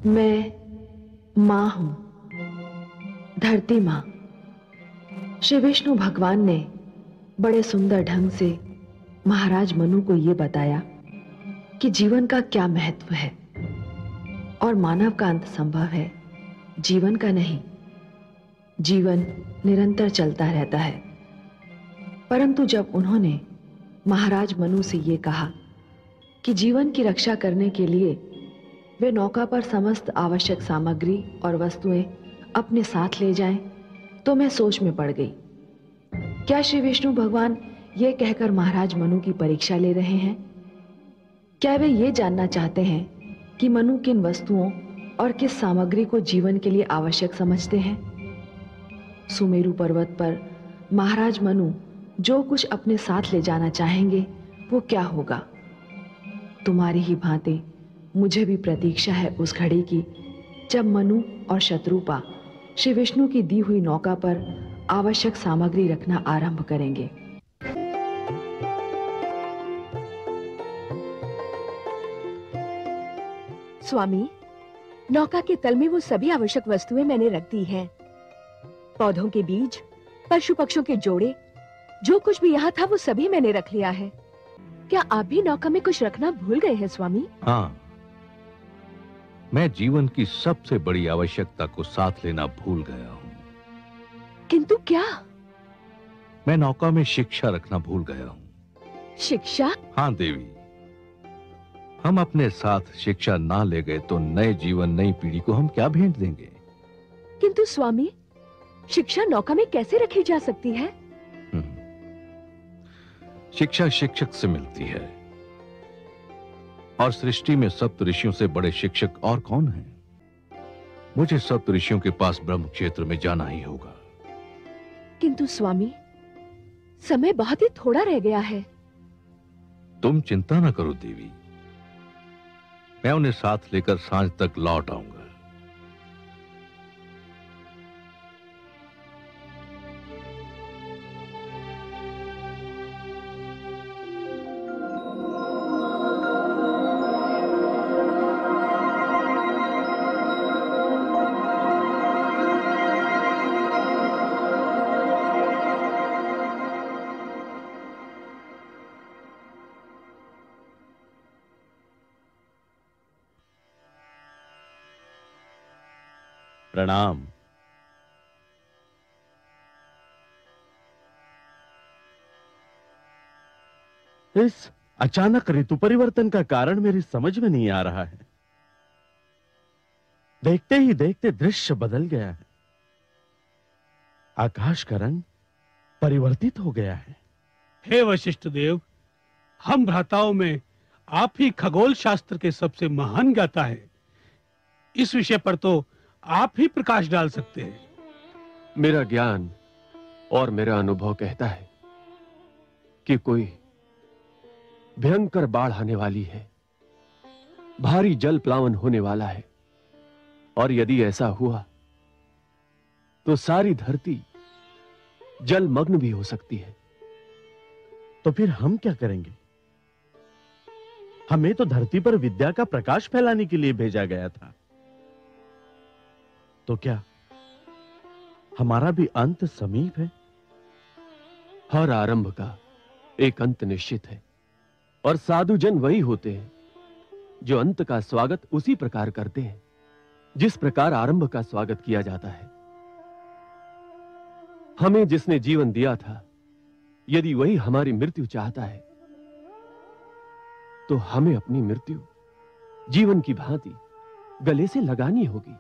मैं मां हूं, धरती मां। श्री विष्णु भगवान ने बड़े सुंदर ढंग से महाराज मनु को यह बताया कि जीवन का क्या महत्व है और मानव का अंत संभव है, जीवन का नहीं। जीवन निरंतर चलता रहता है। परंतु जब उन्होंने महाराज मनु से यह कहा कि जीवन की रक्षा करने के लिए वे नौका पर समस्त आवश्यक सामग्री और वस्तुएं अपने साथ ले जाएं, तो मैं सोच में पड़ गई। क्या श्री विष्णु भगवान ये कहकर महाराज मनु की परीक्षा ले रहे हैं? क्या वे ये जानना चाहते हैं कि मनु किन वस्तुओं और किस सामग्री को जीवन के लिए आवश्यक समझते हैं? सुमेरु पर्वत पर महाराज मनु जो कुछ अपने साथ ले जाना चाहेंगे वो क्या होगा? तुम्हारी ही भांति मुझे भी प्रतीक्षा है उस घड़ी की जब मनु और शत्रुपा श्री विष्णु की दी हुई नौका पर आवश्यक सामग्री रखना आरंभ करेंगे। स्वामी, नौका के तल में वो सभी आवश्यक वस्तुएं मैंने रख दी हैं। पौधों के बीज, पशु पक्षियों के जोड़े, जो कुछ भी यहाँ था वो सभी मैंने रख लिया है। क्या आप भी नौका में कुछ रखना भूल गए हैं स्वामी? हाँ, मैं जीवन की सबसे बड़ी आवश्यकता को साथ लेना भूल गया हूँ। किंतु क्या? मैं नौका में शिक्षा रखना भूल गया हूँ। शिक्षा? हाँ देवी, हम अपने साथ शिक्षा ना ले गए तो नए जीवन, नई पीढ़ी को हम क्या भेंट देंगे? किंतु स्वामी, शिक्षा नौका में कैसे रखी जा सकती है? शिक्षा शिक्षक से मिलती है, और सृष्टि में सप्त ऋषियों से बड़े शिक्षक और कौन हैं? मुझे सप्त ऋषियों के पास ब्रह्म क्षेत्र में जाना ही होगा। किंतु स्वामी, समय बहुत ही थोड़ा रह गया है। तुम चिंता न करो देवी, मैं उन्हें साथ लेकर सांझ तक लौट आऊंगा। प्रणाम। इस अचानक ऋतु परिवर्तन का कारण मेरी समझ में नहीं आ रहा है। देखते ही देखते दृश्य बदल गया है। आकाश का रंग परिवर्तित हो गया है। हे वशिष्ठ देव, हम भ्राताओं में आप ही खगोल शास्त्र के सबसे महान ज्ञाता है। इस विषय पर तो आप ही प्रकाश डाल सकते हैं। मेरा ज्ञान और मेरा अनुभव कहता है कि कोई भयंकर बाढ़ आने वाली है, भारी जल प्लावन होने वाला है, और यदि ऐसा हुआ तो सारी धरती जलमग्न भी हो सकती है। तो फिर हम क्या करेंगे? हमें तो धरती पर विद्या का प्रकाश फैलाने के लिए भेजा गया था। तो क्या हमारा भी अंत समीप है? हर आरंभ का एक अंत निश्चित है, और साधु जन वही होते हैं जो अंत का स्वागत उसी प्रकार करते हैं जिस प्रकार आरंभ का स्वागत किया जाता है। हमें जिसने जीवन दिया था, यदि वही हमारी मृत्यु चाहता है, तो हमें अपनी मृत्यु जीवन की भांति गले से लगानी होगी।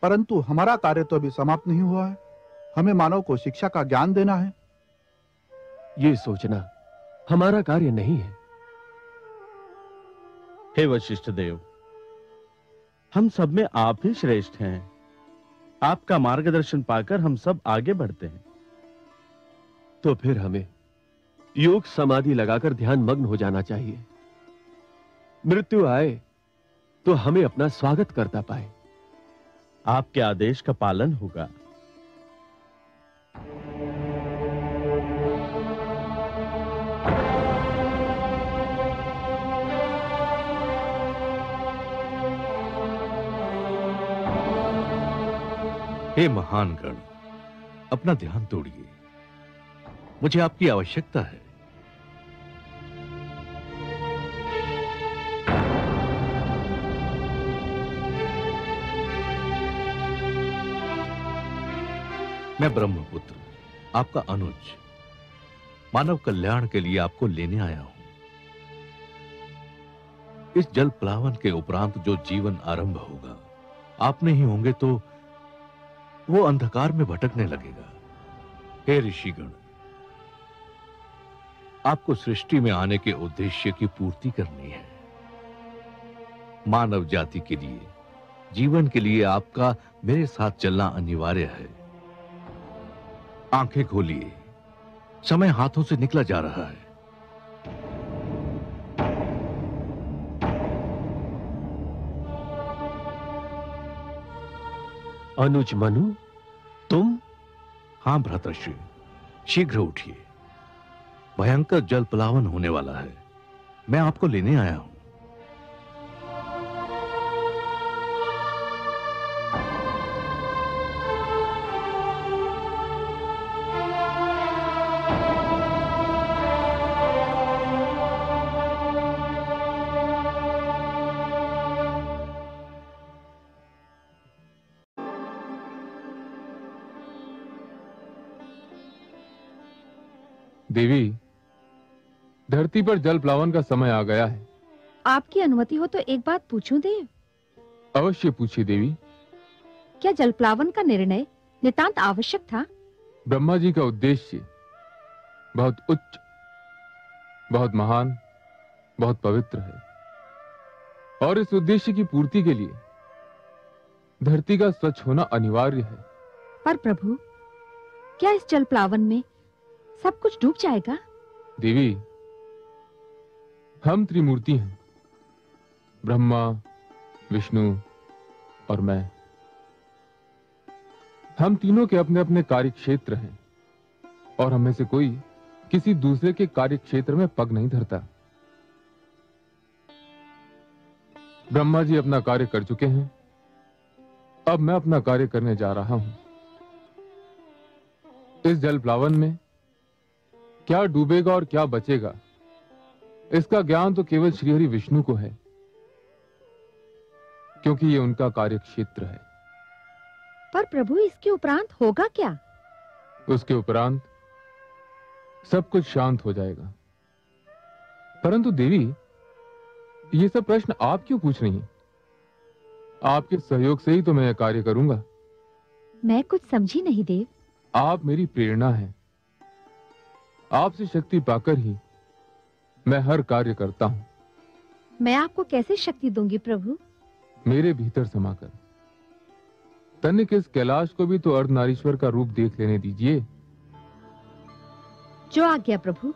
परंतु हमारा कार्य तो अभी समाप्त नहीं हुआ है। हमें मानव को शिक्षा का ज्ञान देना है। यह सोचना हमारा कार्य नहीं है। हे वशिष्ठ देव, हम सब में आप ही श्रेष्ठ हैं। आपका मार्गदर्शन पाकर हम सब आगे बढ़ते हैं। तो फिर हमें योग समाधि लगाकर ध्यान मग्न हो जाना चाहिए। मृत्यु आए तो हमें अपना स्वागत करता पाए। आपके आदेश का पालन होगा। हे महान गण, अपना ध्यान तोड़िए, मुझे आपकी आवश्यकता है। मैं ब्रह्मपुत्र, आपका अनुज, मानव कल्याण के लिए आपको लेने आया हूं। इस जल प्लावन के उपरांत जो जीवन आरंभ होगा, आप नहीं होंगे तो वो अंधकार में भटकने लगेगा। हे ऋषिगण, आपको सृष्टि में आने के उद्देश्य की पूर्ति करनी है। मानव जाति के लिए, जीवन के लिए आपका मेरे साथ चलना अनिवार्य है। आंखें खोलिए, समय हाथों से निकला जा रहा है। अनुज मनु, तुम? हां भ्रातृश्री, शीघ्र उठिए, भयंकर जल प्लावन होने वाला है। मैं आपको लेने आया हूं। देवी, धरती पर जल प्लावन का समय आ गया है। आपकी अनुमति हो तो एक बात पूछूं देव? अवश्य पूछिए देवी। क्या जल प्लावन का निर्णय नितांत आवश्यक था? ब्रह्मा जी का उद्देश्य बहुत उच्च, बहुत महान, बहुत पवित्र है, और इस उद्देश्य की पूर्ति के लिए धरती का स्वच्छ होना अनिवार्य है। पर प्रभु, क्या इस जल प्लावन में सब कुछ डूब जाएगा? देवी, हम त्रिमूर्ति हैं, ब्रह्मा, विष्णु और मैं। हम तीनों के अपने अपने कार्य क्षेत्र हैं, और हमें से कोई किसी दूसरे के कार्य क्षेत्र में पग नहीं धरता। ब्रह्मा जी अपना कार्य कर चुके हैं, अब मैं अपना कार्य करने जा रहा हूं। इस जल प्लावन में क्या डूबेगा और क्या बचेगा, इसका ज्ञान तो केवल श्री हरि विष्णु को है, क्योंकि ये उनका कार्य क्षेत्र है। पर प्रभु, इसके उपरांत होगा क्या? उसके उपरांत सब कुछ शांत हो जाएगा। परंतु देवी, ये सब प्रश्न आप क्यों पूछ रही हैं? आपके सहयोग से ही तो मैं यह कार्य करूंगा। मैं कुछ समझी नहीं देव। आप मेरी प्रेरणा हैं। आपसे शक्ति पाकर ही मैं हर कार्य करता हूं। मैं आपको कैसे शक्ति दूंगी प्रभु? मेरे भीतर समाकर। तनिक इस कैलाश को भी तो अर्धनारीश्वर का रूप देख लेने दीजिए। जो आज्ञा प्रभु।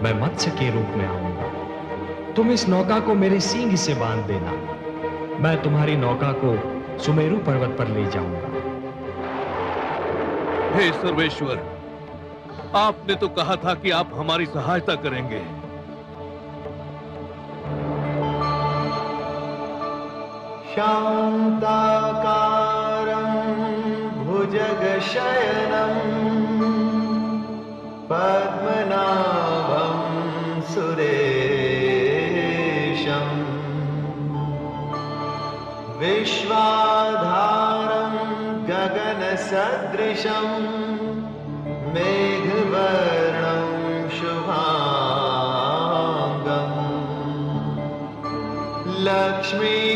मैं मत्स्य के रूप में आऊंगा। तुम इस नौका को मेरे सींग से बांध देना। मैं तुम्हारी नौका को सुमेरु पर्वत पर ले जाऊंगा। हे सर्वेश्वर, आपने तो कहा था कि आप हमारी सहायता करेंगे। शांताकारं भुजगशयनं पद्मनाभं सुरेशं विश्वाधारं गगनसदृशं मेघवर्णं शुभांगं लक्ष्मी